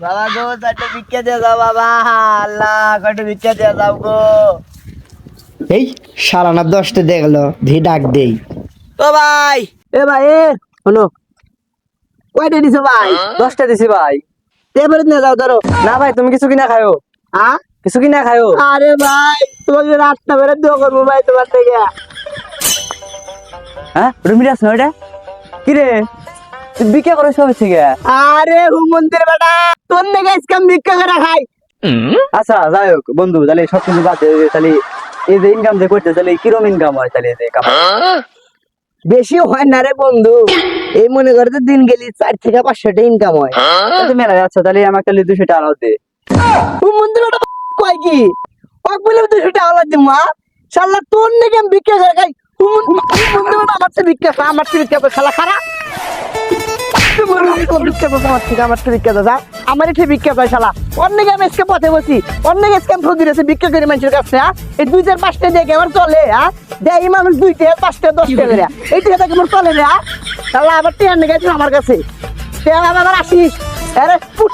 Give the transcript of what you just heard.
বাবা গো চারটে ভিক্ষা দিয়ে যাও বাবা, আল্লাহ কয়টা ভিক্ষা দিয়ে যাও গো। এই সারানা 10টা দেখলো ধি ডাক দেই। ও ভাই, এ ভাই শোনো, কয়টা দিছো ভাই? 10টা দিছি ভাই। এবারে নিয়ে যাও ধরো। না ভাই তুমি কিছু কিনা খায়ো, হ্যাঁ কিছু কিনা খায়ো। আরে ভাই তোমাকে রাতটা বেড়ে দেওয়া করবো ভাই তোমার থেকে। হ্যাঁ রুমিরাস না ওটা কি রে, তুই বিক্রি করে সব থেকে। আরে হুমন্দির বেটা, তোর থেকে ইসকাম ভিক্ষা করে খাই। আচ্ছা যাই হোক বন্ধু, তাহলে সব কিছু বাদ দে, তাহলে এই যে ইনকাম যে করতে তাহলে কিরম ইনকাম হয়, তাহলে এই যে কামাই? বেশি হয় না রে বন্ধু, এই মনে করে তো দিন গেলি 4 থেকে 500 টাকা ইনকাম হয়। তাহলে মেলা। আচ্ছা তাহলে আমাকে তাহলে 200 টাকা আলাদা দে। হুমন্দির বেটা কয় কি ওক বলে 200 টাকা আলাদা দিমু? শালা তোর থেকে আমি ভিক্ষা করে খাই। হুমন্দির বেটা আমার থেকে ভিক্ষা খা, আমার থেকে ভিক্ষা করে শালা খারা। আমার এটি ভিক্ষা পাই শালা, অনেক আমি আজকে পথে বসি, অনেক আজকে আমি ঠকি রয়েছে ভিক্ষা করি মানুষের কাছে। এই 2-5টা দেখে আমার চলে, দেয় মানুষ 2-5টা 10টা করে, এই টিকা দেখে আমার চলে রে। তাহলে আবার টিয়া নিয়ে গেছিল আমার কাছে, টিয়া আবার আসিস, আরে পুট